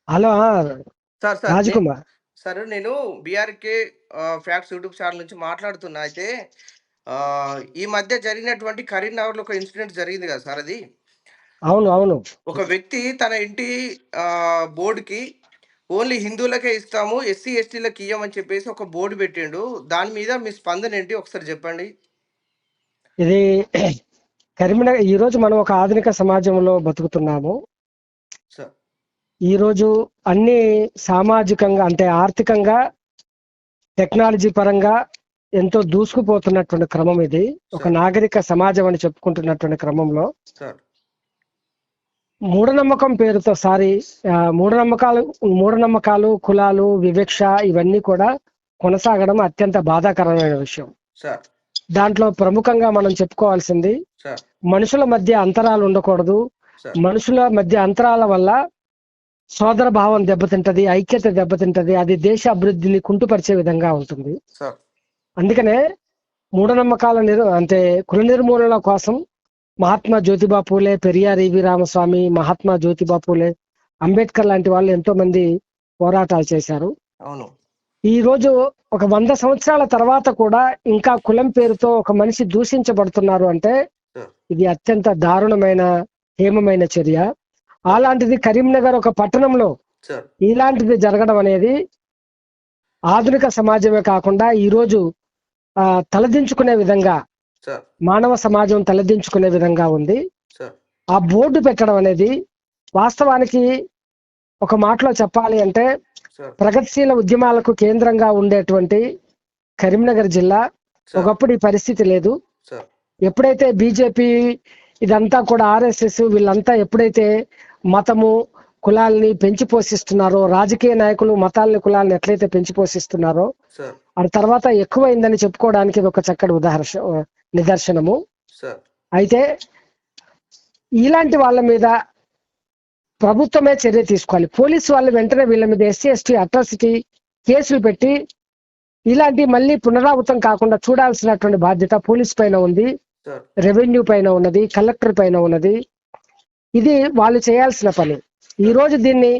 Hello. Sir sir నే Rajkumar. Sir నేను BRK facts YouTube channel నుంచి మాట్లాడుతున్నా. అయితే ఈ మధ్య జరిగినటువంటి కరీంనగర్‌లో ఒక ఇన్సిడెంట్ జరిగింది కదా సార్ అది. అవును, అవును. ఒక వ్యక్తి తన ఇంటి బోర్డ్‌కి ఓన్లీ హిందువులకే ఇస్తాము. ఎస్సీ, ఎస్టీలకి ఇయ్యమని చెప్పేసి ఒక బోర్డ్ పెట్టిండు. దాని మీద మీ స్పందన ఏంటి? ఒకసారి చెప్పండి. ఇది కరీంనగర్. ఈ రోజు మనం ఒక ఆధునిక సమాజంలో బతుకుతున్నాము. సార్. ఈ రోజు అన్ని సామాజికంగా అంటే ఆర్థికంగా, టెక్నాలజీ పరంగా ఎంతో దూసుకుపోతున్నటువంటి క్రమం ఇది. ఒక సార్. నాగరిక సమాజం అని చెప్పుకుంటున్నటువంటి క్రమంలో సార్. మూఢనమ్మకం పేరుతో మూఢనమ్మకాలు, కులాలు, వివక్ష ఇవన్నీ కూడా కొనసాగడం అత్యంత బాధాకరమైన విషయం. సార్. దాంట్లో ప్రముఖంగా మనం చెప్పుకోవాల్సింది సార్. మనుషుల మధ్య అంతరాలు ఉండకూడదు. సార్. మనుషుల మధ్య అంతరాల వల్ల సోదర భావం దెబ్బతింటది, ఐక్యత దెబ్బతింటది. అది దేశ అభివృద్ధిని కుంటుపరిచే విధంగా ఉంటుంది. సార్. అందుకనే మూఢనమ్మకాల అంటే కుల నిర్మూలన కోసం మహాత్మా జ్యోతిబా పూలే, పెరియార్ ఈవి రామస్వామి, మహాత్మా జ్యోతిబా పూలే, అంబేద్కర్ లాంటి వాళ్ళు ఎంతో మంది పోరాటాలు చేశారు. అవును. ఈ రోజు ఒక 100 సంవత్సరాల తర్వాత కూడా ఇంకా కులం పేరుతో ఒక మనిషి దూషించబడుతున్నారు అంటే సార్. ఇది అత్యంత దారుణమైన, హేమమైన చర్య. అలాంటిది కరీంనగర్ ఒక పట్టణంలో సార్. ఇలాంటిది జరగడం అనేది ఆధునిక సమాజమే కాకుండా ఈ రోజు తలదించుకునే విధంగా, సార్. మానవ సమాజం తలదించుకునే విధంగా ఉంది. సార్. ఆ బోర్డు పెట్టడం అనేది వాస్తవానికి ఒక మాటలో చెప్పాలి అంటే సార్. ప్రగతిశీల ఉద్యమాలకు కేంద్రంగా ఉండేటువంటి కరీంనగర్ జిల్లా సార్. ఒకప్పుడు ఈ పరిస్థితి లేదు. సార్. ఎప్పుడైతే బీజేపీ ఇదంతా కూడా ఆర్ఎస్ఎస్ వీళ్ళంతా ఎప్పుడైతే మతము, కులాల్ని పెంచి పోషిస్తున్నారో, రాజకీయ నాయకులు మతాలని, కులాలను ఎట్లయితే పెంచి పోషిస్తున్నారో సార్. ఆ తర్వాత ఎక్కువైందని చెప్పుకోవడానికి ఇది ఒక చక్కటి నిదర్శనము. సార్. అయితే ఇలాంటి వాళ్ళ మీద ప్రభుత్వమే చర్య తీసుకోవాలి. పోలీసు వాళ్ళు వెంటనే వీళ్ళ మీద ఎస్సీ, ఎస్టీ అట్రాసిటీ కేసులు పెట్టి ఇలాంటి మళ్ళీ పునరావృతం కాకుండా చూడాల్సినటువంటి బాధ్యత పోలీస్ పైన ఉంది, సార్. రెవెన్యూ పైన ఉన్నది, కలెక్టర్ పైన ఉన్నది. ఇది వాళ్ళు చేయాల్సిన పని. ఈ రోజు దీన్ని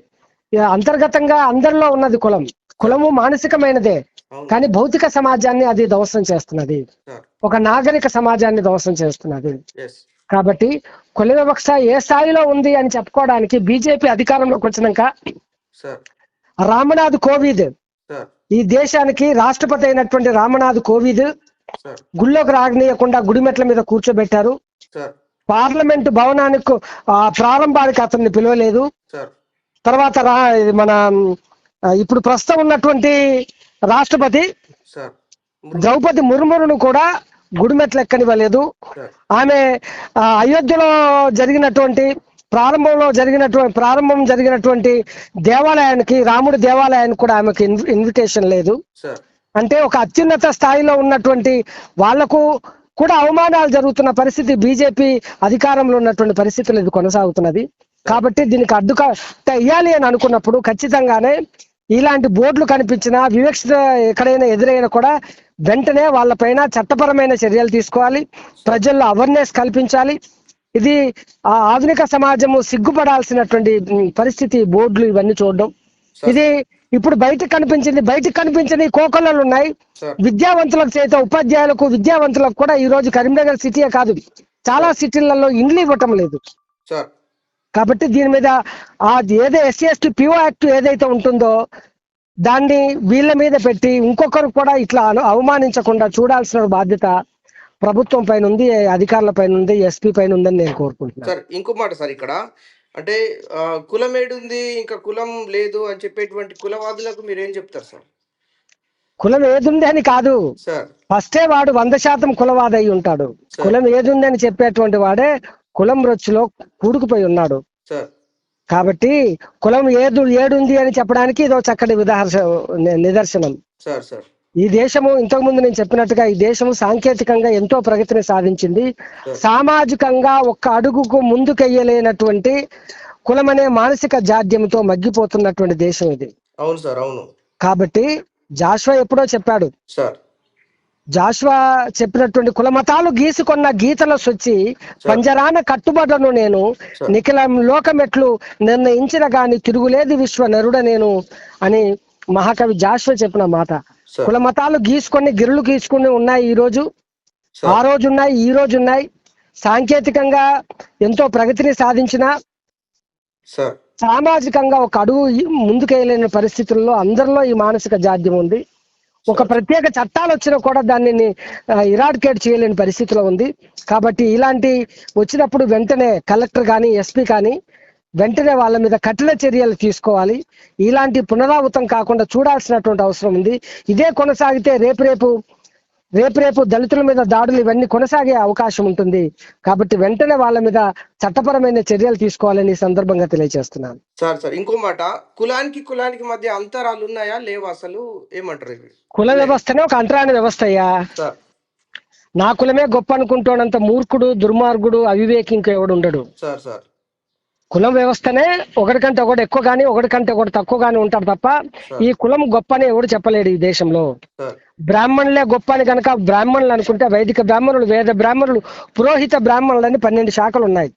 అంతర్గతంగా అందరిలో ఉన్నది కులము మానసికమైనదే, అవును. కానీ భౌతిక సమాజాన్ని అది ధ్వంసం చేస్తున్నది, సార్. ఒక నాగరిక సమాజాన్ని ధ్వంసం చేస్తున్నది. యెస్. కాబట్టి కుల వివక్ష ఏ స్థాయిలో ఉంది అని చెప్పుకోవడానికి బీజేపీ అధికారంలోకి వచ్చినాక సార్. Ramnath Covid, sir. ఈ దేశానికి రాష్ట్రపతి అయినటువంటి రామనాథ్ కోవిద్ సార్. గుళ్ళోకి రాగనీయకుండా గుడిమెట్ల మీద కూర్చోబెట్టారు. సార్. పార్లమెంట్ భవనానికి ప్రారంభానికి అతన్ని పిలవలేదు. సార్. తర్వాత మన ఇప్పుడు ప్రస్తుతం ఉన్నటువంటి రాష్ట్రపతి సార్. ద్రౌపది ముర్మును కూడా గుడిమెట్లు ఎక్కనివ్వలేదు. సార్. ఆమె అయోధ్యలో జరిగినటువంటి ప్రారంభం జరిగినటువంటి దేవాలయానికి, రాముడి దేవాలయానికి కూడా ఆమెకు ఇన్విటేషన్ లేదు. సార్. అంటే ఒక అత్యున్నత స్థాయిలో ఉన్నటువంటి వాళ్లకు కూడా అవమానాలు జరుగుతున్న పరిస్థితి, బీజేపీ అధికారంలో ఉన్నటువంటి పరిస్థితులు ఇది కొనసాగుతున్నది. కాబట్టి దీనికి అడ్డుకట్ట ఇయ్యాలి అని అనుకున్నప్పుడు ఖచ్చితంగానే ఇలాంటి బోర్డులు కనిపించినా, వివక్ష ఎక్కడైనా ఎదురైనా కూడా వెంటనే వాళ్ళపైన చట్టపరమైన చర్యలు తీసుకోవాలి, ప్రజల్లో అవేర్నెస్ కల్పించాలి. ఇది ఆధునిక సమాజము సిగ్గుపడాల్సినటువంటి పరిస్థితి బోర్డులు ఇవన్నీ చూడడం. ఇది ఇప్పుడు బయటకు కనిపించని కోకొల్లలు ఉన్నాయి. విద్యావంతులకు చేత ఉపాధ్యాయులకు, విద్యావంతులకు కూడా ఈ రోజు కరీంనగర్ సిటీయే కాదు చాలా సిటీలలో ఇండ్లు ఇవ్వటం లేదు. కాబట్టి దీని మీద ఏదో ఎస్సీ ఎస్టీ పిఓ యాక్ట్ ఏదైతే ఉంటుందో దాన్ని వీళ్ళ మీద పెట్టి ఇంకొకరు కూడా ఇట్లా అవమానించకుండా చూడాల్సిన బాధ్యత ప్రభుత్వం పైన ఉంది, అధికారుల పైన ఉంది, ఎస్పీ పైన ఉందని నేను కోరుకుంటున్నాను. సార్ ఇంకో మాట సార్, ఇక్కడ అంటే కులం ఏడుంది ఇంకా కులం లేదు అని చెప్పేటువంటి కులవాదులకు మీరు ఏం చెప్తారు సార్? కులం ఏదుంది అని కాదు, ఫస్టే వాడు 100% కులవాది అయి ఉంటాడు. కులం ఏదుంది అని చెప్పేటువంటి వాడే కులం రొచ్చులో కూడుకుపోయి ఉన్నాడు. కాబట్టి కులం ఏడుంది అని చెప్పడానికి ఇదో చక్కటి నిదర్శనం. ఈ దేశము ఇంతకుముందు నేను చెప్పినట్టుగా ఈ దేశము సాంకేతికంగా ఎంతో ప్రగతిని సాధించింది. సామాజికంగా ఒక్క అడుగుకు ముందుకెయ్యలేనటువంటి కులమనే మానసిక జాడ్యంతో మగ్గిపోతున్నటువంటి దేశం ఇది. అవును సార్, అవును. కాబట్టి జాషువా ఎప్పుడో చెప్పాడు, జాషువా చెప్పినటువంటి కుల మతాలు గీసుకున్న గీతల సొచ్చి పంజరాన కట్టుబడ్లను నేను నిఖిలం లోకమెట్లు నిర్ణయించిన గాని తిరుగులేదు విశ్వ నరుడ నేను అని మహాకవి జాషువా చెప్పిన మాట. కుల మతాలు గీసుకొని గిరులు గీసుకుని ఉన్నాయి, ఈ రోజు ఆ రోజు ఉన్నాయి, ఈ రోజు ఉన్నాయి. సాంకేతికంగా ఎంతో ప్రగతిని సాధించిన సామాజికంగా ఒక అడుగు ముందుకెళ్ళలేని పరిస్థితుల్లో అందరిలో ఈ మానసిక జాడ్యం ఉంది. ఒక ప్రత్యేక చట్టాలు వచ్చినా కూడా దానిని ఇరాడికేట్ చేయలేని పరిస్థితిలో ఉంది. కాబట్టి ఇలాంటి వచ్చినప్పుడు వెంటనే కలెక్టర్ కానీ ఎస్పీ కానీ వెంటనే వాళ్ళ మీద కఠిన చర్యలు తీసుకోవాలి. ఇలాంటి పునరావృతం కాకుండా చూడాల్సినటువంటి అవసరం ఉంది. ఇదే కొనసాగితే రేపు దళితుల మీద దాడులు ఇవన్నీ కొనసాగే అవకాశం ఉంటుంది. కాబట్టి వెంటనే వాళ్ళ మీద చట్టపరమైన చర్యలు తీసుకోవాలని ఈ సందర్భంగా తెలియజేస్తున్నాను. సార్ ఇంకో మాట, కులానికి మధ్య అంతరాలు ఉన్నాయా లేవా, అసలు ఏమంటారు? కుల వ్యవస్థనే ఒక అంటరాని వ్యవస్థ అయ్యా. నా కులమే గొప్ప అనుకుంటానంత మూర్ఖుడు, దుర్మార్గుడు, అవివేకి ఇంకెవడు ఉండడు. కులం వ్యవస్థనే ఒకటికంటే ఒకటి ఎక్కువ గానీ ఒకటికంటే ఒకటి తక్కువ గానీ ఉంటాడు తప్ప ఈ కులం గొప్ప అని ఎవడు చెప్పలేడు ఈ దేశంలో. బ్రాహ్మణులే గొప్ప అని కనుక బ్రాహ్మణులు అనుకుంటే వైదిక బ్రాహ్మణులు, వేద బ్రాహ్మణులు, పురోహిత బ్రాహ్మణులు అని 12 శాఖలు ఉన్నాయి.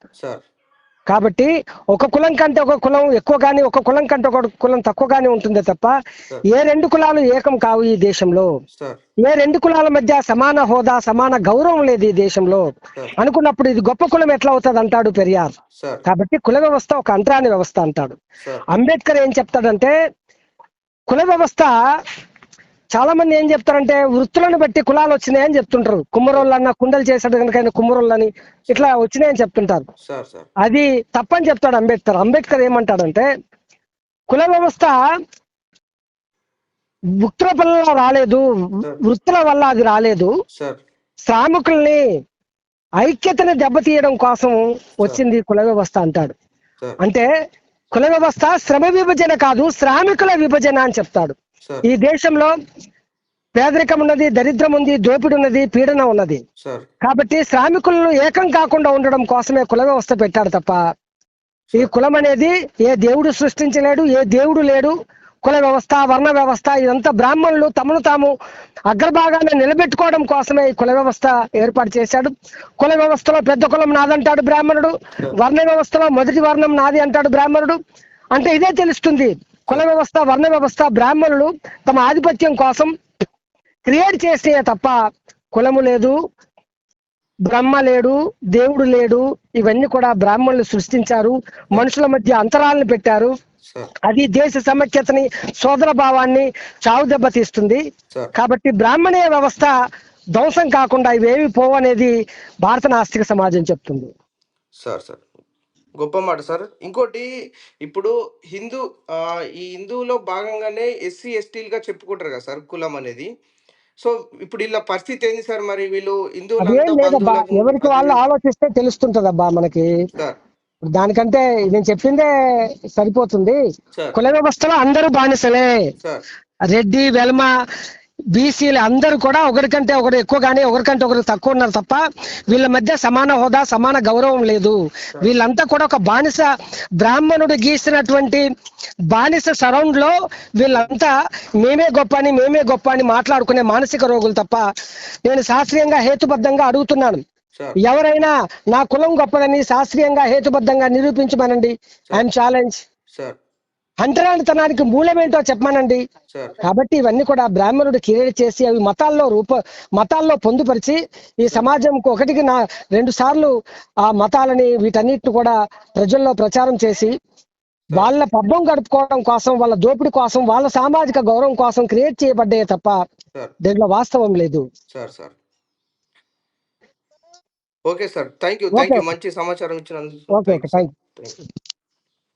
కాబట్టి ఒక కులం కంటే ఒక కులం ఎక్కువ కానీ ఒక కులం కంటే ఒక కులం తక్కువ కానీ ఉంటుందే తప్ప ఏ రెండు కులాలు ఏకం కావు ఈ దేశంలో. ఏ రెండు కులాల మధ్య సమాన హోదా, సమాన గౌరవం లేదు ఈ దేశంలో. అనుకున్నప్పుడు ఇది గొప్ప కులం ఎట్లా అవుతుంది అంటాడు పెరియార్. కాబట్టి కుల వ్యవస్థ ఒక అంటరాని వ్యవస్థ అంటాడు. అంబేద్కర్ ఏం చెప్తాడంటే కుల వ్యవస్థ చాలా మంది ఏం చెప్తారంటే వృత్తులను బట్టి కులాలు వచ్చినాయని చెప్తుంటారు. కుమ్మరోళ్ళన్నా కుండలు చేశాడు కనుక ఆయన కుమ్మరోళ్ళని ఇట్లా వచ్చినాయని చెప్తుంటారు. అది తప్పని చెప్తాడు అంబేద్కర్. అంబేద్కర్ ఏమంటాడంటే కుల వ్యవస్థ వృత్తుల వల్ల రాలేదు, వృత్తుల వల్ల అది రాలేదు, శ్రామికుల్ని ఐక్యతని దెబ్బతీయడం కోసం వచ్చింది కుల వ్యవస్థ అంటాడు. అంటే కుల వ్యవస్థ శ్రమ విభజన కాదు, శ్రామికుల విభజన అని చెప్తాడు. ఈ దేశంలో పేదరికం ఉన్నది, దరిద్రం ఉంది, దోపిడి ఉన్నది, పీడన ఉన్నది. కాబట్టి శ్రామికులను ఏకం కాకుండా ఉండడం కోసమే కుల వ్యవస్థ పెట్టాడు తప్ప ఈ కులం అనేది ఏ దేవుడు సృష్టించలేడు, ఏ దేవుడు లేడు. కుల వ్యవస్థ, వర్ణ వ్యవస్థ ఇదంతా బ్రాహ్మణులు తమను తాము అగ్రభాగాన్ని నిలబెట్టుకోవడం కోసమే ఈ కుల వ్యవస్థ ఏర్పాటు చేశాడు. కుల వ్యవస్థలో పెద్ద కులం నాదంటాడు బ్రాహ్మణుడు, వర్ణ వ్యవస్థలో మొదటి వర్ణం నాది అంటాడు బ్రాహ్మణుడు. అంటే ఇదే తెలుస్తుంది, కుల వ్యవస్థ, వర్ణ వ్యవస్థ బ్రాహ్మణులు తమ ఆధిపత్యం కోసం క్రియేట్ చేసే తప్ప కులము లేదు, బ్రహ్మ లేడు, దేవుడు లేడు. ఇవన్నీ కూడా బ్రాహ్మణులు సృష్టించారు, మనుషుల మధ్య అంతరాలను పెట్టారు. అది దేశ సమైక్యతని, సోదర భావాన్ని చావు దెబ్బతీస్తుంది. కాబట్టి బ్రాహ్మణీయ వ్యవస్థ ధ్వంసం కాకుండా ఇవేవి పోవనేది భారత నాస్తిక సమాజం చెప్తుంది. సార్ గొప్ప మాట సార్. ఇంకోటి, ఇప్పుడు ఈ హిందువులో భాగంగానే ఎస్సీ ఎస్టీలుగా చెప్పుకుంటారు కదా సార్ కులం అనేది. సో ఇప్పుడు ఇలా పరిస్థితి ఏంది సార్? మరి వీళ్ళు ఎవరికి వాళ్ళు ఆలోచిస్తే తెలుస్తుంటది అబ్బా మనకి. దానికంటే నేను చెప్పిందే సరిపోతుంది. కుల వ్యవస్థలో అందరూ బానిసలే. రెడ్డి, వెల్మ, బీసీలు అందరూ కూడా ఒకరికంటే ఒకరు ఎక్కువ కానీ ఒకరికంటే ఒకరు తక్కువ ఉన్నారు తప్ప వీళ్ళ మధ్య సమాన హోదా, సమాన గౌరవం లేదు. వీళ్ళంతా కూడా ఒక బానిస, బ్రాహ్మణుడు గీసినటువంటి బానిస సరౌండ్ లో వీళ్ళంతా మేమే గొప్ప అని మాట్లాడుకునే మానసిక రోగులు తప్ప. నేను శాస్త్రీయంగా హేతుబద్ధంగా అడుగుతున్నాను, ఎవరైనా నా కులం గొప్పదని శాస్త్రీయంగా హేతుబద్ధంగా నిరూపించమనండి. I'm challenge. అంటరానితనానికి మూలమేంటో చెప్పమనండి. కాబట్టి ఇవన్నీ కూడా బ్రాహ్మణుడు క్రియేట్ చేసి అవి మతాల్లో పొందుపరిచి ఈ సమాజంకు 1-2 సార్లు ఆ మతాలని వీటన్నిటిని కూడా ప్రజల్లో ప్రచారం చేసి వాళ్ళ పబ్బం గడుపుకోవడం కోసం, వాళ్ళ దోపిడి కోసం, వాళ్ళ సామాజిక గౌరవం కోసం క్రియేట్ చేయబడ్డాయి తప్ప దీంట్లో వాస్తవం లేదు. Okay sir, thank you. మంచి సమాచారం ఇచ్చినందుకు. Okay, thank you.